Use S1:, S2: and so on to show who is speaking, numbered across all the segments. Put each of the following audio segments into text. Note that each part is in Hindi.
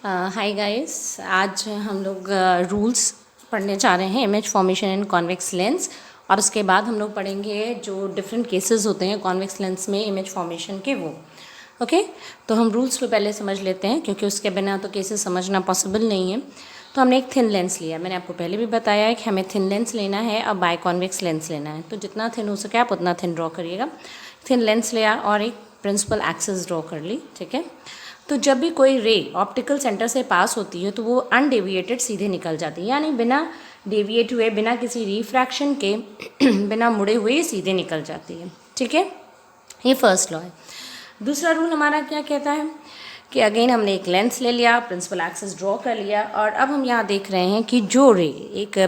S1: हाय गाइस, आज हम लोग रूल्स पढ़ने जा रहे हैं image formation in convex lens. और उसके बाद हम लोग पढ़ेंगे जो डिफरेंट केसेस होते हैं कॉन्वेक्स लेंस में इमेज फॉर्मेशन के वो। ओके, तो हम रूल्स को पहले समझ लेते हैं क्योंकि उसके बिना तो केसेस समझना पॉसिबल नहीं है। तो हमने एक थिन लेंस लिया, मैंने आपको पहले भी बताया है कि हमें थिन लेंस लेना है और बाय कॉन्वेक्स लेंस लेना है। तो जितना थिन हो सके आप उतना थिन ड्रॉ करिएगा। थिन लेंस लिया और एक प्रिंसिपल एक्सिस ड्रॉ कर ली, ठीक है। तो जब भी कोई रे ऑप्टिकल सेंटर से पास होती है तो वो अनडेविएटेड सीधे निकल जाती है, यानी बिना डेविएट हुए, बिना किसी रिफ्रैक्शन के बिना मुड़े हुए सीधे निकल जाती है, ठीक है। ये फर्स्ट लॉ है। दूसरा रूल हमारा क्या कहता है कि अगेन हमने एक लेंस ले लिया, प्रिंसिपल एक्सिस ड्रॉ कर लिया और अब हम यहाँ देख रहे हैं कि जो रे एक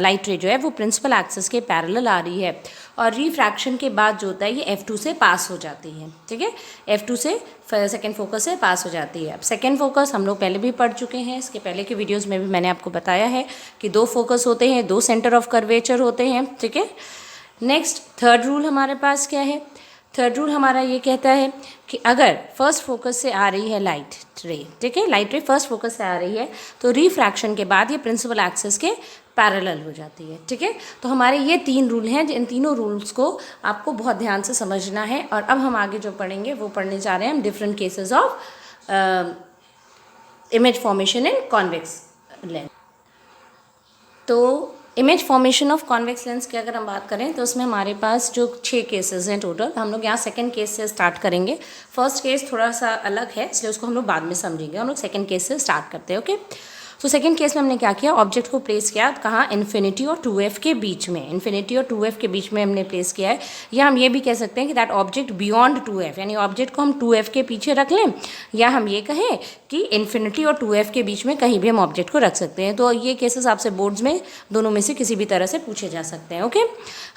S1: लाइट रे जो है वो प्रिंसिपल एक्सिस के पैरेलल आ रही है और रिफ्रैक्शन के बाद जो होता है ये F2 से पास हो जाती है, ठीक है। F2 से सेकेंड फोकस से पास हो जाती है। अब सेकेंड फोकस हम लोग पहले भी पढ़ चुके हैं, इसके पहले के वीडियोज़ में भी मैंने आपको बताया है कि दो फोकस होते हैं, दो सेंटर ऑफ कर्वेचर होते हैं, ठीक है। नेक्स्ट थर्ड रूल हमारे पास क्या है? थर्ड रूल हमारा ये कहता है कि अगर फर्स्ट फोकस से आ रही है लाइट रे, ठीक है, लाइट रे फर्स्ट फोकस से आ रही है तो रिफ्रैक्शन के बाद ये प्रिंसिपल एक्सिस के पैरेलल हो जाती है, ठीक है। तो हमारे ये तीन रूल हैं, इन तीनों रूल्स को आपको बहुत ध्यान से समझना है। और अब हम आगे जो पढ़ेंगे वो पढ़ने जा रहे हैं हम different cases of image formation in convex lens. तो image formation of convex lens की अगर हम बात करें तो उसमें हमारे पास जो 6 केसेस हैं टोटल। हम लोग यहाँ सेकंड केस से स्टार्ट करेंगे। फर्स्ट केस थोड़ा सा अलग है इसलिए उसको हम लोग बाद में समझेंगे। हम लोग सेकंड केस से स्टार्ट करते हैं, ओके। तो सेकंड केस में हमने क्या किया, ऑब्जेक्ट को प्लेस किया कहाँ, इन्फिनिटी और 2f के बीच में। इन्फिनिटी और 2f के बीच में हमने प्लेस किया है, या हम ये भी कह सकते हैं कि दैट ऑब्जेक्ट बियॉन्ड 2f, यानी ऑब्जेक्ट को हम 2f के पीछे रख लें, या हम ये कहें कि इन्फिनिटी और 2f के बीच में कहीं भी हम ऑब्जेक्ट को रख सकते हैं। तो ये केसेस आपसे बोर्ड्स में दोनों में से किसी भी तरह से पूछे जा सकते हैं, ओके।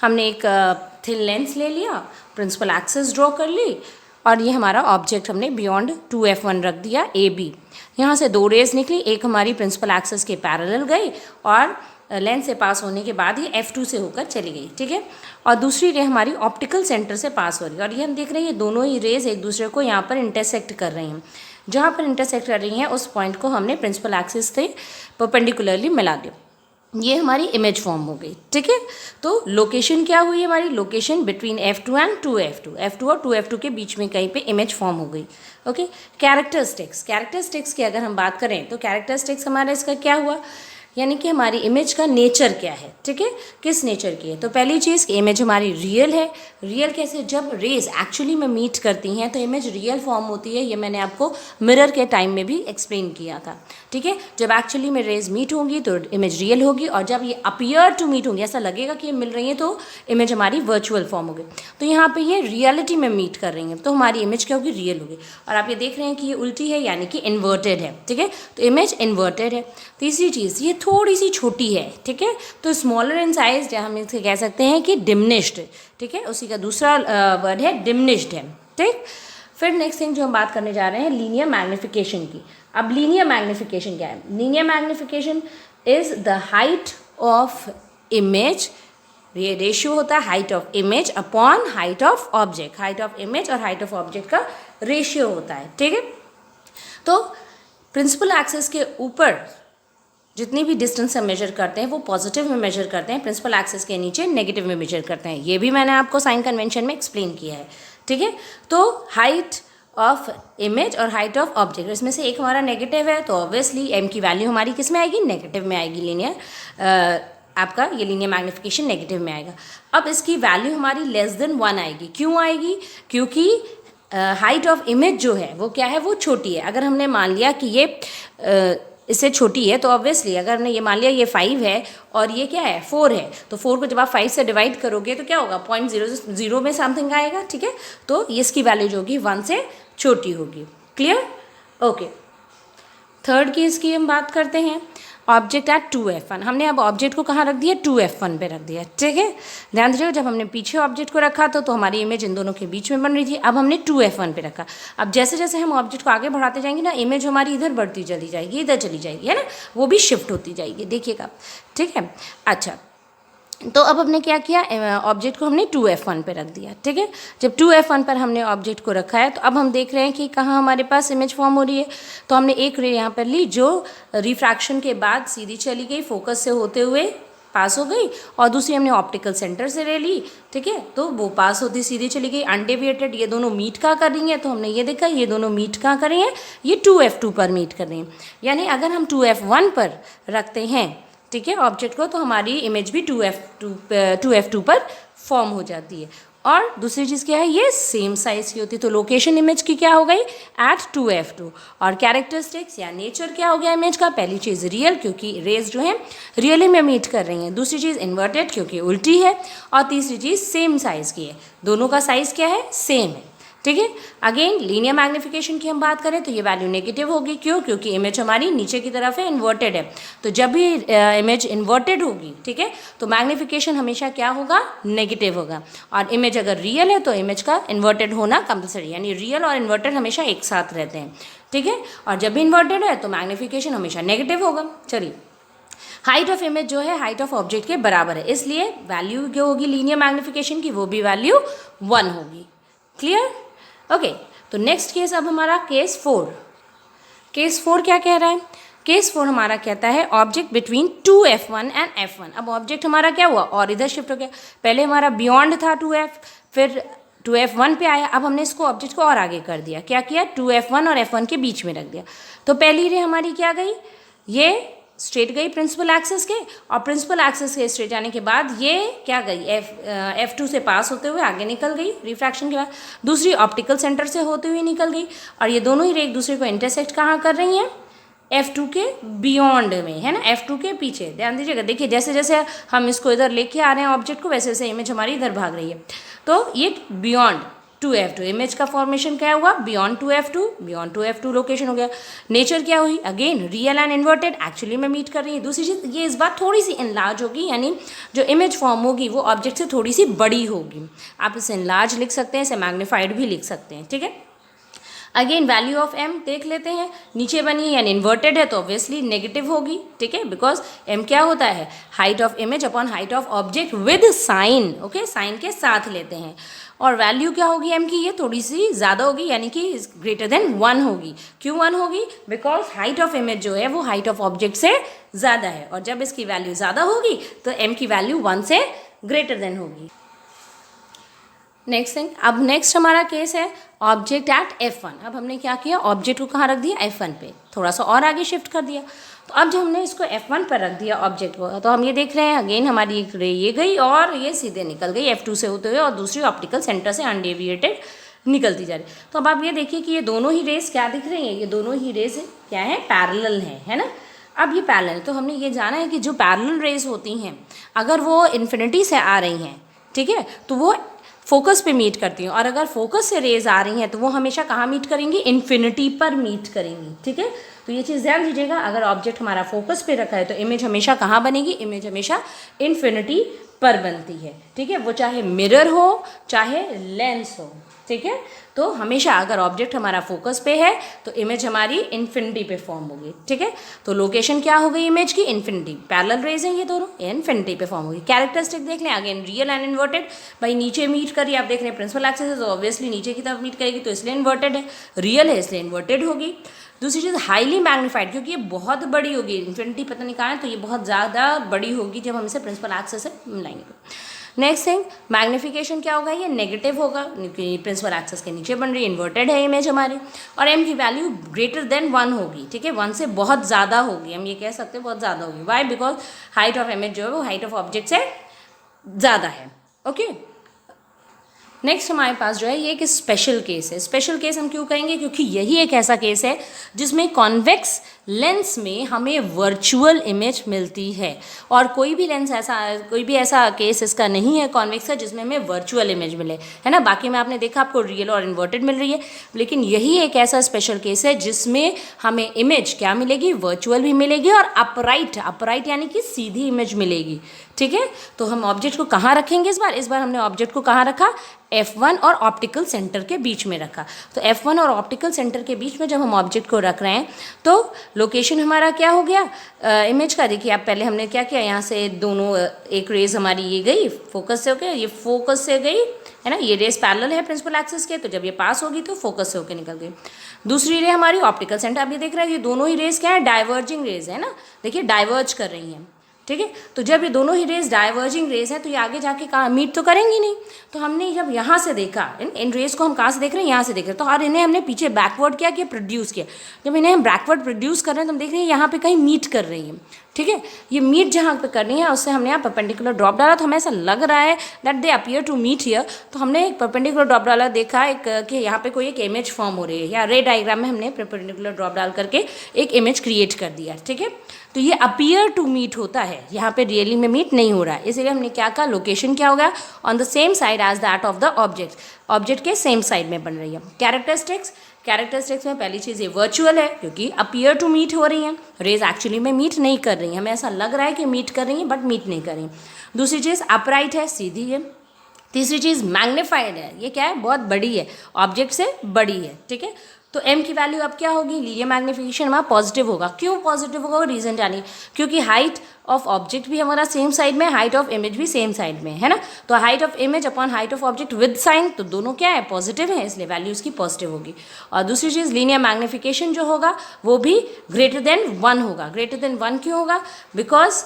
S1: हमने एक थिन लेंस ले लिया, प्रिंसिपल एक्सिस ड्रॉ कर ली और ये हमारा ऑब्जेक्ट हमने बियॉन्ड 2f1 रख दिया AB। यहाँ से दो रेज निकली, एक हमारी प्रिंसिपल एक्सिस के पैरेलल गई और लेंस से पास होने के बाद ही F2 से होकर चली गई, ठीक है। और दूसरी रे हमारी ऑप्टिकल सेंटर से पास हो रही है और ये हम देख रहे हैं ये दोनों ही रेज एक दूसरे को यहाँ पर इंटरसेक्ट कर रही हैं। जहाँ पर इंटरसेक्ट कर रही हैं उस पॉइंट को हमने प्रिंसिपल एक्सिस से परपेंडिकुलरली मिला दिया। ये हमारी इमेज फॉर्म हो गई, ठीक है। तो लोकेशन क्या हुई हमारी, location between F2 and 2f2, F2 और 2f2 के बीच में कहीं पे इमेज फॉर्म हो गई, ओके। कैरेक्टरिस्टिक्स की अगर हम बात करें तो कैरेक्टरिस्टिक्स हमारा इसका क्या हुआ, यानी कि हमारी इमेज का नेचर क्या है, ठीक है, किस नेचर की है। तो पहली चीज़ कि इमेज हमारी रियल है। रियल कैसे, जब रेज एक्चुअली में मीट करती हैं तो इमेज रियल फॉर्म होती है। ये मैंने आपको मिरर के टाइम में भी एक्सप्लेन किया था, ठीक है। जब एक्चुअली में रेज मीट होंगी तो इमेज रियल होगी और जब ये अपीयर टू मीट होंगी, ऐसा लगेगा कि ये मिल रही है, तो इमेज हमारी वर्चुअल फॉर्म होगी। तो यहाँ पे ये रियलिटी में मीट कर रही हैं तो हमारी इमेज क्या होगी, रियल होगी। और आप ये देख रहे हैं कि ये उल्टी है यानी कि इन्वर्टेड है, ठीक है, तो इमेज इन्वर्टेड है। तीसरी चीज़, ये थोड़ी सी छोटी है, ठीक है, तो स्मॉलर इन साइज, हम इसे कह सकते हैं कि डिमिनिश्ड, ठीक है, उसी का दूसरा वर्ड है डिमिनिश्ड है, ठीक। फिर नेक्स्ट थिंग जो हम बात करने जा रहे हैं लीनियर मैग्निफिकेशन की। अब लीनियर मैग्निफिकेशन क्या है, linear magnification is the height of image, ये रेशियो होता है height of image upon height of object. Height of image और हाइट ऑफ ऑब्जेक्ट का रेशियो होता है, ठीक है। तो प्रिंसिपल एक्सिस के ऊपर जितनी भी डिस्टेंस हम मेजर करते हैं वो पॉजिटिव में मेजर करते हैं, प्रिंसिपल एक्सिस के नीचे नेगेटिव में मेजर करते हैं। ये भी मैंने आपको साइन कन्वेंशन में एक्सप्लेन किया है, ठीक है। तो हाइट ऑफ इमेज और हाइट ऑफ ऑब्जेक्ट, इसमें से एक हमारा नेगेटिव है तो ऑब्वियसली एम की वैल्यू हमारी किस में आएगी, नेगेटिव में आएगी। लीनियर आपका ये लीनियर मैग्निफिकेशन नेगेटिव में आएगा। अब इसकी वैल्यू हमारी लेस देन 1 आएगी। क्यों आएगी, क्योंकि हाइट ऑफ इमेज जो है वो क्या है, वो छोटी है। अगर हमने मान लिया कि ये इससे छोटी है तो ऑब्वियसली अगर हमने ये मान लिया ये 5 है और ये क्या है 4 है, तो 4 को जब आप 5 से डिवाइड करोगे तो क्या होगा, 0.00 में समथिंग आएगा, ठीक है। तो इसकी वैल्यू जो होगी 1 से छोटी होगी। Clear, okay. थर्ड केस की हम बात करते हैं, ऑब्जेक्ट एट 2f1। हमने अब ऑब्जेक्ट को कहाँ रख दिया, 2f1 पे रख दिया, ठीक है। ध्यान दीजिए, जब हमने पीछे ऑब्जेक्ट को रखा तो हमारी इमेज इन दोनों के बीच में बन रही थी। अब हमने 2f1 पे रखा। अब जैसे जैसे हम ऑब्जेक्ट को आगे बढ़ाते जाएंगे ना, इमेज हमारी इधर बढ़ती चली जाएगी, इधर चली जाएगी, है ना, वो भी शिफ्ट होती जाएगी, देखिएगा, ठीक है। अच्छा, तो अब हमने क्या किया, ऑब्जेक्ट को हमने 2f1 पे रख दिया, ठीक है। जब 2f1 पर हमने ऑब्जेक्ट को रखा है तो अब हम देख रहे हैं कि कहाँ हमारे पास इमेज फॉर्म हो रही है। तो हमने एक रे यहाँ पर ली जो रिफ्रैक्शन के बाद सीधी चली गई, फोकस से होते हुए पास हो गई, और दूसरी हमने ऑप्टिकल सेंटर से ले ली, ठीक है। तो वो पास होती सीधी चली गई, अनडेविएटेड। ये दोनों मीट कहाँ कर रही हैं, तो हमने ये देखा ये दोनों मीट कहाँ कर रही हैं, ये 2f2 पर मीट कर रही हैं। यानी अगर हम 2f1 पर रखते हैं, ठीक है, ऑब्जेक्ट को, तो हमारी इमेज भी 2f2 पर फॉर्म हो जाती है। और दूसरी चीज़ क्या है, ये सेम साइज़ की होती है। तो लोकेशन इमेज की क्या हो गई, एट 2f2। और कैरेक्टरिस्टिक्स या नेचर क्या हो गया इमेज का, पहली चीज़ रियल, क्योंकि रेज जो है रियली में मीट कर रही हैं। दूसरी चीज़ इन्वर्टेड, क्योंकि उल्टी है। और तीसरी चीज़ सेम साइज़ की है, दोनों का साइज़ क्या है, सेम है, ठीक है। अगेन लीनियर मैग्निफिकेशन की हम बात करें तो ये वैल्यू नेगेटिव होगी, क्यों, क्योंकि इमेज हमारी नीचे की तरफ है, इन्वर्टेड है। तो जब भी इमेज इन्वर्टेड होगी, ठीक है, तो मैग्निफिकेशन हमेशा क्या होगा, नेगेटिव होगा। और इमेज अगर रियल है तो इमेज का इन्वर्टेड होना कंपल्सरी, यानी रियल और इन्वर्टेड हमेशा एक साथ रहते हैं, ठीक है। और जब भी इन्वर्टेड है तो मैग्निफिकेशन हमेशा नेगेटिव होगा। चलिए, हाइट ऑफ इमेज जो है हाइट ऑफ ऑब्जेक्ट के बराबर है, इसलिए वैल्यू जो होगी लीनियर मैग्निफिकेशन की वो भी वैल्यू 1 होगी। Clear, okay. तो नेक्स्ट केस अब हमारा केस 4। केस 4 क्या कह रहा है, केस 4 हमारा कहता है object between 2f1 and f1। अब ऑब्जेक्ट हमारा क्या हुआ, और इधर शिफ्ट हो गया। पहले हमारा बियॉन्ड था 2f, फिर 2f1 पे आया। अब हमने इसको ऑब्जेक्ट को और आगे कर दिया, क्या किया, 2f1 और f1 के बीच में रख दिया। तो पहली रे हमारी क्या गई, ये स्ट्रेट गई प्रिंसिपल एक्सिस के, और प्रिंसिपल एक्सिस के स्ट्रेट जाने के बाद ये क्या गई, f2 से पास होते हुए आगे निकल गई रिफ्रैक्शन के बाद। दूसरी ऑप्टिकल सेंटर से होते हुए निकल गई, और ये दोनों ही रे एक दूसरे को इंटरसेक्ट कहाँ कर रही हैं, f2 के बियॉन्ड में, है ना, f2 के पीछे। ध्यान दीजिएगा, देखिए जैसे जैसे हम इसको इधर लेके आ रहे हैं ऑब्जेक्ट को, वैसे वैसे इमेज हमारी इधर भाग रही है। तो ये बियॉन्ड 2f2 इमेज का फॉर्मेशन क्या हुआ, बियॉन्ड 2f2 लोकेशन हो गया। नेचर क्या हुई, again real and inverted, actually में मीट कर रही है। दूसरी चीज़ ये इस बार थोड़ी सी इनलार्ज होगी, यानी जो इमेज फॉर्म होगी वो ऑब्जेक्ट से थोड़ी सी बड़ी होगी। आप इसे इनलार्ज लिख सकते हैं, इसे मैग्नीफाइड भी लिख सकते हैं, ठीक है। अगेन वैल्यू ऑफ m देख लेते हैं, नीचे बनी है यानी इन्वर्टेड है तो ऑब्वियसली नेगेटिव होगी, ठीक है, बिकॉज m क्या होता है, height of image upon height of object with sign, okay, sign के साथ लेते हैं। और वैल्यू क्या होगी m की, ये थोड़ी सी ज़्यादा होगी, यानी कि ग्रेटर देन 1 होगी। क्यों 1 होगी, बिकॉज हाइट ऑफ इमेज जो है वो हाइट ऑफ ऑब्जेक्ट से ज़्यादा है, और जब इसकी वैल्यू ज़्यादा होगी तो m की वैल्यू 1 से ग्रेटर देन होगी। नेक्स्ट थिंग, अब नेक्स्ट हमारा केस है ऑब्जेक्ट एट f1। अब हमने क्या किया, ऑब्जेक्ट को कहाँ रख दिया, f1 पे, थोड़ा सा और आगे शिफ्ट कर दिया। तो अब जब हमने इसको f1 पर रख दिया ऑब्जेक्ट को, तो हम ये देख रहे हैं अगेन हमारी एक रे ये गई और ये सीधे निकल गई f2 से होते हुए, और दूसरी ऑप्टिकल सेंटर से अनडेविएटेड निकलती जा रही। तो अब आप ये देखिए कि ये दोनों ही रेस क्या दिख रही हैं, ये दोनों ही रेस क्या है, पैरेलल है ना। अब ये पैरेलल है तो हमने ये जाना है कि जो पैरेलल रेस होती हैं अगर वो इन्फिनिटी से आ रही हैं, ठीक है, तो वो फोकस पे मीट करती हैं, और अगर फोकस से रेज आ रही हैं तो वो हमेशा कहाँ मीट करेंगी, इन्फिनिटी पर मीट करेंगी, ठीक है। तो ये चीज़ ध्यान दीजिएगा, अगर ऑब्जेक्ट हमारा फोकस पे रखा है तो इमेज हमेशा कहाँ बनेगी, इमेज हमेशा इन्फिनिटी पर बनती है, ठीक है, वो चाहे मिरर हो चाहे लेंस हो, ठीक है। तो हमेशा अगर ऑब्जेक्ट हमारा फोकस पे है तो इमेज हमारी इन्फिनिटी पे फॉर्म होगी, ठीक है। तो लोकेशन क्या हो गई इमेज की, इन्फिनिटी, पैरेलल रेज हैं ये दोनों, इन्फिनिटी पे फॉर्म होगी। कैरेक्टरिस्टिक देख लें, अगेन रियल एंड इन्वर्टेड, भाई नीचे मीट करिए, आप देख रहे हैं प्रिंसिपल एक्सिस है तो ऑब्वियसली नीचे की तरफ मीट करेगी, तो इसलिए इन्वर्टेड है, रियल है इसलिए इन्वर्टेड होगी। दूसरी चीज़ हाईली मैग्नीफाइड, क्योंकि ये बहुत बड़ी होगी, इन्फिनिटी पता नहीं कहाँ है, तो ये बहुत ज़्यादा बड़ी होगी जब हम इसे प्रिंसिपल एक्सिस से मिलाएंगे। नेक्स्ट थिंग, मैग्नीफिकेशन क्या होगा, ये नेगेटिव होगा क्योंकि प्रिंसिपल एक्सिस के नीचे बन रही है, इन्वर्टेड है इमेज हमारी, और m की वैल्यू ग्रेटर देन 1 होगी, ठीक है, 1 से बहुत ज़्यादा होगी, हम ये कह सकते हैं बहुत ज़्यादा होगी। Why, because height of image जो है वो हाइट ऑफ ऑब्जेक्ट से ज़्यादा है, ओके। नेक्स्ट हमारे पास जो है ये एक स्पेशल केस है। स्पेशल केस हम क्यों कहेंगे, क्योंकि यही एक ऐसा केस है जिसमें कॉन्वेक्स लेंस में हमें वर्चुअल इमेज मिलती है, और कोई भी लेंस ऐसा, कोई भी ऐसा केस इसका नहीं है कॉन्वेक्स का जिसमें हमें वर्चुअल इमेज मिले, है ना। बाकी में आपने देखा आपको रियल और इन्वर्टेड मिल रही है, लेकिन यही एक ऐसा स्पेशल केस है जिसमें हमें इमेज क्या मिलेगी, वर्चुअल भी मिलेगी और अपराइट यानी कि सीधी इमेज मिलेगी, ठीक है। तो हम ऑब्जेक्ट को कहाँ रखेंगे, इस बार हमने ऑब्जेक्ट को कहाँ रखा, F1 और ऑप्टिकल सेंटर के बीच में रखा। तो F1 और ऑप्टिकल सेंटर के बीच में जब हम ऑब्जेक्ट को रख रहे हैं तो लोकेशन हमारा क्या हो गया इमेज का। देखिए आप पहले हमने क्या किया, यहाँ से दोनों एक रेज हमारी ये गई फोकस से होकर, ये फोकस से गई है ना, ये रेज पैरेलल है प्रिंसिपल एक्सिस के, तो जब ये पास होगी तो फोकस से होकर निकल गई। दूसरी रे हमारी ऑप्टिकल सेंटर, आप ये देख रहे हैं ये दोनों ही रेज क्या है, डाइवर्जिंग रेज है ना, देखिए डाइवर्ज कर रही हैं, ठीक है। तो जब ये दोनों ही रेज डाइवर्जिंग रेज है तो ये आगे जाके कहाँ मीट तो करेंगी नहीं। तो हमने जब यहाँ से देखा, इन रेज को हम कहाँ से देख रहे हैं, यहाँ से देख रहे हैं, तो और इन्हें हमने पीछे बैकवर्ड क्या किया, प्रोड्यूस किया। जब इन्हें हम बैकवर्ड प्रोड्यूस कर रहे हैं तो हम देख रहे हैं यहाँ पे कहीं मीट कर रही है, ठीक है। ये मीट जहाँ पे करनी है उससे हमने यहाँ परपेंडिकुलर ड्रॉप डाला, तो हमें ऐसा लग रहा है that they appear to meet here. तो हमने एक परपेंडिकुलर ड्रॉप डाला, देखा एक कि यहाँ पे कोई एक इमेज फॉर्म हो रही है, या रे डायग्राम में हमने परपेंडिकुलर ड्रॉप डाल करके एक इमेज क्रिएट कर दिया, ठीक है। तो ये अपीयर टू मीट होता है, यहाँ पे रियली में मीट नहीं हो रहा है, इसीलिए हमने क्या कहा, लोकेशन क्या होगा, on the same side as that of the object, object के सेम साइड में बन रही है। कैरेक्टरिस्टिक्स में पहली चीज़ ये वर्चुअल है, क्योंकि अपीयर टू मीट हो रही हैं, रेज एक्चुअली में मीट नहीं कर रही हैं, हमें ऐसा लग रहा है कि मीट कर रही हैं बट मीट नहीं कर रही हैं। दूसरी चीज़ अपराइट है, सीधी है। तीसरी चीज़ मैग्नीफाइड है, ये क्या है, बहुत बड़ी है, ऑब्जेक्ट से बड़ी है, ठीक है। तो m की वैल्यू अब क्या होगी, लीनियर मैग्नीफिकेशन हमारा पॉजिटिव होगा। क्यों पॉजिटिव होगा, रीज़न जानिए, क्योंकि हाइट ऑफ ऑब्जेक्ट भी हमारा सेम साइड में, हाइट ऑफ इमेज भी सेम साइड में है ना। तो height of image upon height of object with sign, तो दोनों क्या है, पॉजिटिव है, इसलिए वैल्यू इसकी पॉजिटिव होगी। और दूसरी चीज़ लीनियर मैग्नीफिकेशन जो होगा वो भी ग्रेटर देन 1 होगा। ग्रेटर देन 1 क्यों होगा, बिकॉज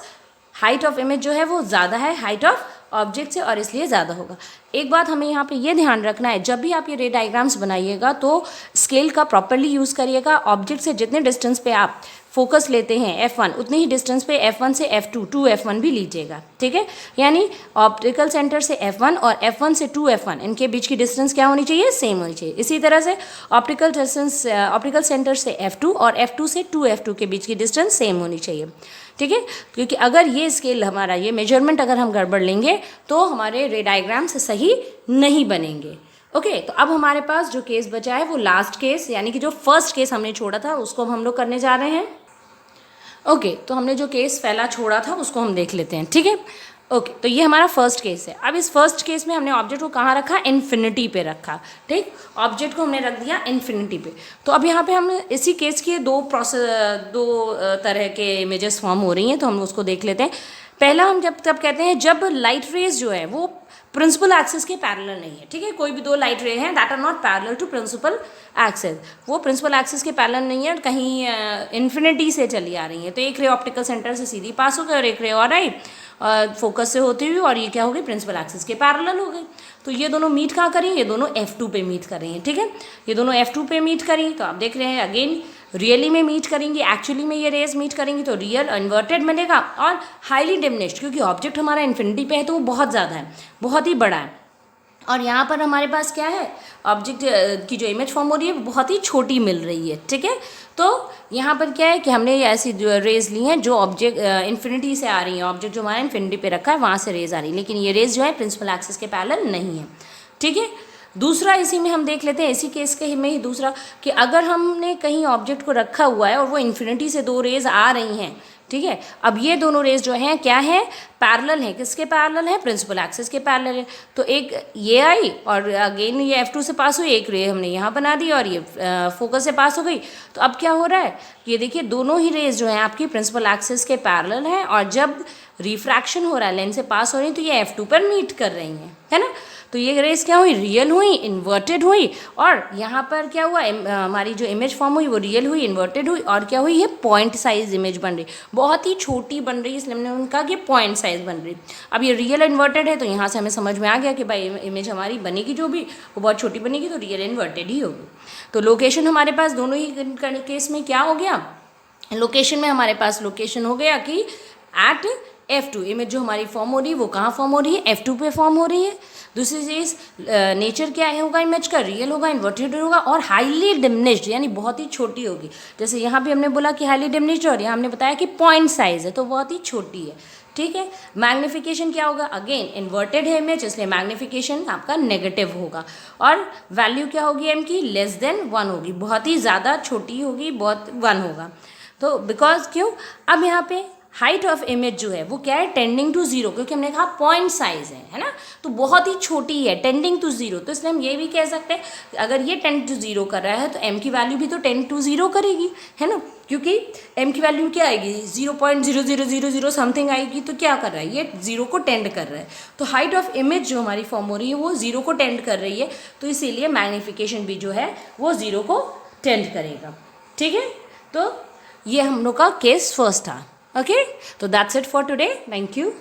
S1: हाइट ऑफ इमेज जो है वो ज़्यादा है हाइट ऑफ ऑब्जेक्ट से, और इसलिए ज़्यादा होगा। एक बात हमें यहाँ पे ये ध्यान रखना है, जब भी आप ये रे डायग्राम्स बनाइएगा तो स्केल का प्रॉपरली यूज़ करिएगा। ऑब्जेक्ट से जितने डिस्टेंस पे आप फोकस लेते हैं F1, उतने ही डिस्टेंस पे F1 से F2 2F1 भी लीजिएगा, ठीक है। यानी ऑप्टिकल सेंटर से F1 और F1 से 2F1 इनके बीच की डिस्टेंस क्या होनी चाहिए, सेम होनी चाहिए। इसी तरह से ऑप्टिकल सेंटर से F2 और F2 से 2F2 के बीच की डिस्टेंस सेम होनी चाहिए, ठीक है। क्योंकि अगर ये स्केल हमारा, ये मेजरमेंट अगर हम गड़बड़ लेंगे तो हमारे रे डायग्राम से सही नहीं बनेंगे। ओके, तो अब हमारे पास जो केस बचा है वो लास्ट केस, यानी कि जो फर्स्ट केस हमने छोड़ा था उसको हम लोग करने जा रहे हैं। ओके, तो हमने जो केस पहला छोड़ा था उसको हम देख लेते हैं, ठीक है। ओके, तो ये हमारा फर्स्ट केस है। अब इस फर्स्ट केस में हमने ऑब्जेक्ट को कहाँ रखा, इन्फिनिटी पे रखा, ठीक। ऑब्जेक्ट को हमने रख दिया इन्फिनिटी पे। तो अब यहाँ पे हम इसी केस की दो तरह के इमेजेस फॉर्म हो रही हैं, तो हम उसको देख लेते हैं। पहला हम तब कहते हैं जब लाइट रेज जो है वो प्रिंसिपल एक्सिस के पैरेलल नहीं है, ठीक है। कोई भी दो लाइट रे हैं that are not parallel to principal axis, वो प्रिंसिपल एक्सिस के पैरेलल नहीं है, कहीं इन्फिनिटी से चली आ रही है। तो एक रे ऑप्टिकल सेंटर से सीधी पास हो गई और एक रे और आई फोकस से होती हुई, और ये क्या हो गई, प्रिंसिपल एक्सिस के पैरेलल हो गई। तो ये दोनों मीट कहाँ करी, ये दोनों F2 पे मीट कर रही हैं, ठीक है। ये दोनों F2 पे मीट करी, तो आप देख रहे हैं अगेन रियली में मीट करेंगी, एक्चुअली में ये रेज मीट करेंगी, तो रियल इन्वर्टेड मिलेगा और हाईली डिमिनिश्ड, क्योंकि ऑब्जेक्ट हमारा इन्फिनिटी पे है तो वो बहुत ज़्यादा है, बहुत ही बड़ा है। और यहाँ पर हमारे पास क्या है, ऑब्जेक्ट की जो इमेज फॉर्म हो रही है वो बहुत ही छोटी मिल रही है, ठीक है। तो यहाँ पर क्या है कि हमने ऐसी रेज ली हैं जो ऑब्जेक्ट इन्फिनिटी से आ रही हैं, ऑब्जेक्ट जो हमारा इन्फिनिटी पे रखा है वहाँ से रेज आ रही है, लेकिन ये रेज जो है प्रिंसिपल एक्सिस के पैरेलल नहीं है, ठीक है। दूसरा इसी में हम देख लेते हैं, इसी केस के में ही दूसरा, कि अगर हमने कहीं ऑब्जेक्ट को रखा हुआ है और वो इन्फिनिटी से दो रेज आ रही हैं, ठीक है। अब ये दोनों रेज जो हैं क्या है, पैरेलल है, किसके पैरेलल है, प्रिंसिपल एक्सिस के पैरेलल है। तो एक ये आई और अगेन ये F2 से पास हुई, एक रे हमने यहाँ बना दी और ये फोकस से पास हो गई। तो अब क्या हो रहा है, ये देखिए दोनों ही रेज जो हैं आपकी प्रिंसिपल एक्सिस के पैरेलल हैं, और जब रिफ्रैक्शन हो रहा है लेंस से पास हो रही है तो ये F2 पर मीट कर रही हैं, है ना। तो ये रेज क्या हुई, रियल हुई, इन्वर्टेड हुई, और यहाँ पर क्या हुआ, हमारी जो इमेज फॉर्म हुई वो रियल हुई, इन्वर्टेड हुई, और क्या हुई, ये पॉइंट साइज इमेज बन रही, बहुत ही छोटी बन रही है, इसलिए हमने उनका कि पॉइंट साइज बन रही। अब ये रियल इन्वर्टेड है तो यहाँ से हमें समझ में आ गया कि भाई इमेज हमारी बनेगी जो भी वो बहुत छोटी बनेगी, तो रियल इन्वर्टेड ही होगी। तो लोकेशन हमारे पास दोनों ही केस में क्या हो गया, लोकेशन में हमारे पास लोकेशन हो गया कि एट F2, इमेज जो हमारी फॉर्म हो रही है वो कहाँ फॉर्म हो रही है, F2 पे फॉर्म हो रही है। दूसरी चीज़ नेचर क्या है होगा इमेज का, रियल होगा, इन्वर्टेड होगा, और हाईली डिमिनिश्ड, यानी बहुत ही छोटी होगी। जैसे यहाँ भी हमने बोला कि हाईली डिमिनिश्ड, और यहाँ हमने बताया कि पॉइंट साइज है, तो बहुत ही छोटी है, ठीक है। मैग्नीफिकेशन क्या होगा, अगेन इन्वर्टेड है इमेज, इसलिए मैग्नीफिकेशन आपका नेगेटिव होगा, और वैल्यू क्या होगी m की, लेस देन 1 होगी, बहुत ही ज़्यादा छोटी होगी, बहुत 1 होगा। तो बिकॉज क्यों, अब यहाँ पे हाइट ऑफ इमेज जो है वो क्या है, टेंडिंग टू जीरो, क्योंकि हमने कहा पॉइंट साइज है ना, तो बहुत ही छोटी है, टेंडिंग टू जीरो, तो इसलिए हम ये भी कह सकते हैं अगर ये टेंड टू जीरो कर रहा है तो m की वैल्यू भी तो टेंड टू जीरो करेगी, है ना, क्योंकि m की वैल्यू क्या आएगी, 0.0000 समथिंग आएगी, तो क्या कर रहा है ये जीरो को टेंड कर रहा है, तो हाइट ऑफ इमेज जो हमारी फॉर्म हो रही है वो जीरो को टेंड कर रही है, तो इसीलिए मैग्नीफिकेशन भी जो है वो जीरो को टेंड करेगा। ठीक है, तो ये हम लोग का केस फर्स्ट था। ओके, तो that's it for today, thank you.